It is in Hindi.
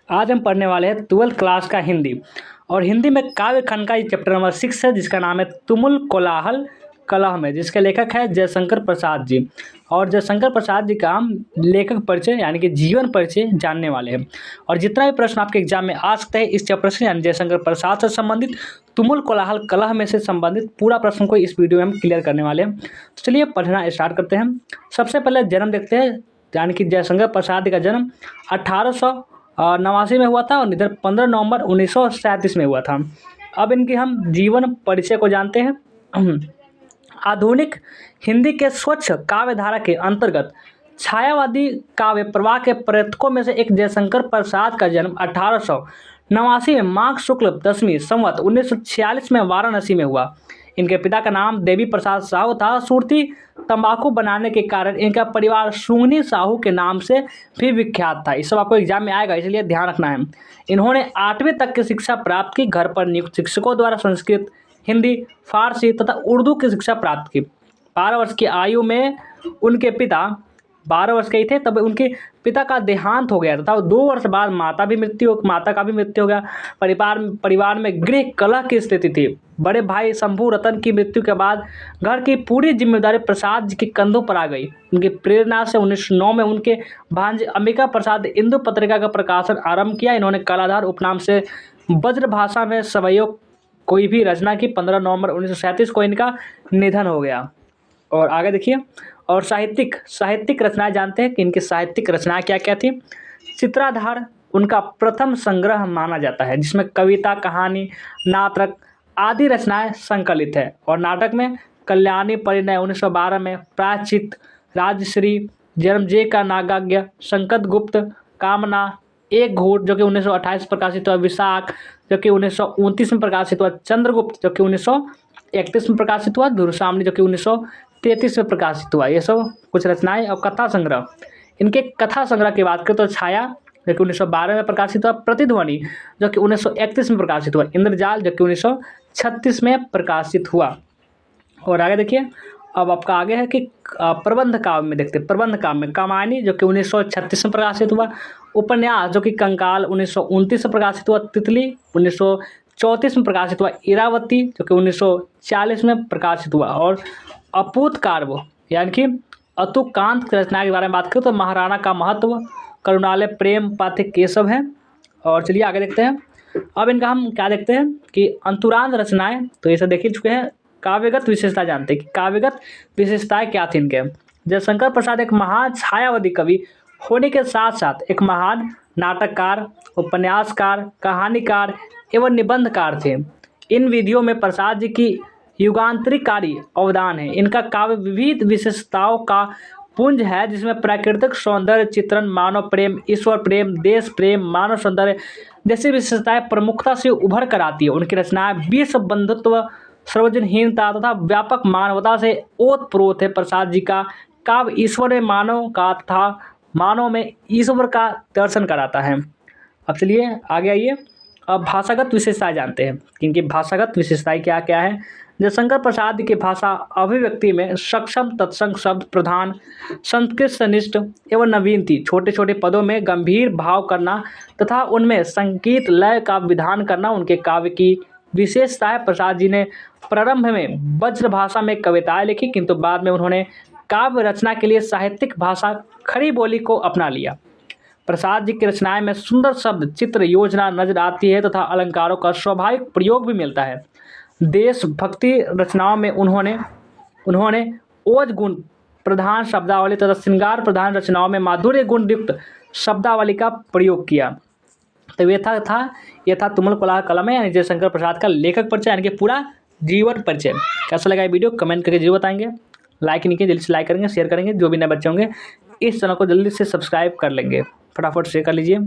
आज हम पढ़ने वाले हैं 12th क्लास का हिंदी। और हिंदी में काव्य खंड का ये चैप्टर नंबर 6 है, जिसका नाम है तुमुल कोलाहल कलह में, जिसके लेखक है जयशंकर प्रसाद जी। और जयशंकर प्रसाद जी का हम लेखक परिचय यानी कि जीवन परिचय जानने वाले हैं। और जितना भी प्रश्न आपके एग्जाम में आ सकते हैं इस चैप्टर से यानी जयशंकर प्रसाद से संबंधित, तुमुल कोलाहल कलह में से संबंधित पूरा प्रश्न को इस वीडियो में हम क्लियर करने वाले हैं। तो चलिए पढ़ना स्टार्ट करते हैं। सबसे पहले जन्म देखते हैं, यानी कि जयशंकर प्रसाद जी का जन्म 1889 में हुआ था और निधन 15 नवंबर 1937 में हुआ था। अब इनकी हम जीवन परिचय को जानते हैं। आधुनिक हिंदी के स्वच्छ काव्य धारा के अंतर्गत छायावादी काव्य प्रवाह के प्रवर्तकों में से एक जयशंकर प्रसाद का जन्म 1889 में माघ शुक्ल दशमी संवत 1946 में वाराणसी में हुआ। इनके पिता का नाम देवी प्रसाद साहू था। सुरती तंबाकू बनाने के कारण इनका परिवार सुंगनी साहू के नाम से भी विख्यात था। इस सब आपको एग्जाम में आएगा, इसलिए ध्यान रखना है। इन्होंने 8वीं तक की शिक्षा प्राप्त की। घर पर नियुक्त शिक्षकों द्वारा संस्कृत, हिंदी, फारसी तथा उर्दू की शिक्षा प्राप्त की। 12 वर्ष की आयु में उनके पिता 12 वर्ष के ही थे तब उनके पिता का देहांत हो गया तथा 2 वर्ष बाद माता का भी मृत्यु हो गया। परिवार में गृह कलह की स्थिति थी। बड़े भाई शंभू रतन की मृत्यु के बाद घर की पूरी जिम्मेदारी प्रसाद जी के कंधों पर आ गई। उनकी प्रेरणा से 1909 में उनके भांजे अंबिका प्रसाद इंदु पत्रिका का प्रकाशन आरंभ किया। इन्होंने कलाधार उपनाम से ब्रज भाषा में सवैयों कोई भी रचना की। 15 नवंबर 1937 को इनका निधन हो गया। और आगे देखिए, और साहित्यिक रचनाएं जानते हैं कि इनकी साहित्यिक रचनाएं क्या क्या थी। चित्राधार उनका प्रथम संग्रह माना जाता है, जिसमें कविता, कहानी, नाटक आदि रचनाएं संकलित है। और नाटक में कल्याणी परिणय 1912 में, प्रायश्चित, राजश्री, जन्मजय का नागाज्ञ, संकट गुप्त, कामना, एक घूट जो कि 1928 में प्रकाशित हुआ, विशाख जो कि 1929 में प्रकाशित हुआ, चंद्रगुप्त जो कि 1931 में प्रकाशित हुआ, धुरसामनी जो कि 1933 में प्रकाशित हुआ। ये सब कुछ रचनाएं। और कथा संग्रह, इनके कथा संग्रह की बात करें तो छाया जो कि 1912 में प्रकाशित हुआ, प्रतिध्वनि जो कि 1931 में प्रकाशित हुआ, इंद्रजाल जो कि 1936 में प्रकाशित हुआ। और आगे देखिए, अब आपका आगे है कि प्रबंध काव्य में देखते हैं। प्रबंध काव्य में कामायनी जो कि 1936 में प्रकाशित हुआ, उपन्यास जो कि कंकाल 1929 में प्रकाशित हुआ, तितली 1934 में प्रकाशित हुआ, इरावती जो कि 1940 में प्रकाशित हुआ। और अपूत काव्य यानी कि अतुकांत की रचना के बारे में बात करें तो महाराणा का महत्व, करुणालय, प्रेम पाथिक, ये सब है। और चलिए आगे देखते हैं। अब इनका हम क्या देखते हैं कि अंतुरांत रचनाएं, तो ये सब देख ही चुके हैं। काव्यगत विशेषता जानते हैं कि काव्यगत विशेषताएं क्या थी इनके। जयशंकर प्रसाद एक महान छायावादी कवि होने के साथ साथ एक महान नाटककार, उपन्यासकार, कहानीकार एवं निबंधकार थे। इन विधियों में प्रसाद जी की युगांतरीकारी अवदान है। इनका काव्य विविध विशेषताओं का पुंज है, जिसमें प्राकृतिक सौंदर्य चित्रण, मानव प्रेम, ईश्वर प्रेम, देश प्रेम, मानव सौंदर्य जैसी विशेषताएं प्रमुखता से उभर कर आती है। उनकी रचनाएं विश्व बंधुत्व, सर्वजनहीनता तथा व्यापक मानवता से ओतप्रोत है। प्रसाद जी का काव्य ईश्वर में मानव का तथा मानव में ईश्वर का दर्शन कराता है। अब चलिए आगे आइए। अब भाषागत विशेषताएं जानते हैं कि इनकी भाषागत विशेषताएं क्या क्या है। जयशंकर प्रसाद की भाषा अभिव्यक्ति में सक्षम, तत्संग, शब्द प्रधान, संस्कृत सनिष्ठ एवं नवीन थी। छोटे छोटे पदों में गंभीर भाव करना तथा उनमें संगीत लय का विधान करना उनके काव्य की विशेषता है। प्रसाद जी ने प्रारंभ में ब्रज भाषा में कविताएं लिखी, किंतु बाद में उन्होंने काव्य रचना के लिए साहित्यिक भाषा खड़ी बोली को अपना लिया। प्रसाद जी की रचनाएं में सुंदर शब्द, चित्र, योजना नजर आती है तथा अलंकारों का स्वाभाविक प्रयोग भी मिलता है। देशभक्ति रचनाओं में उन्होंने ओज गुण प्रधान शब्दावली तथा श्रृंगार प्रधान रचनाओं में माधुर्य गुण युक्त शब्दावली का प्रयोग किया। तो ये था तुमुल कोलाहल कलह में यानी जयशंकर प्रसाद का लेखक परिचय यानी कि पूरा जीवन परिचय। कैसा लगा ये वीडियो कमेंट करके जरूर बताएंगे। लाइक नहीं किए जल्दी से लाइक करेंगे, शेयर करेंगे। जो भी नए बच्चे होंगे इस चैनल को जल्दी से सब्सक्राइब कर लेंगे, फटाफट शेयर कर लीजिए।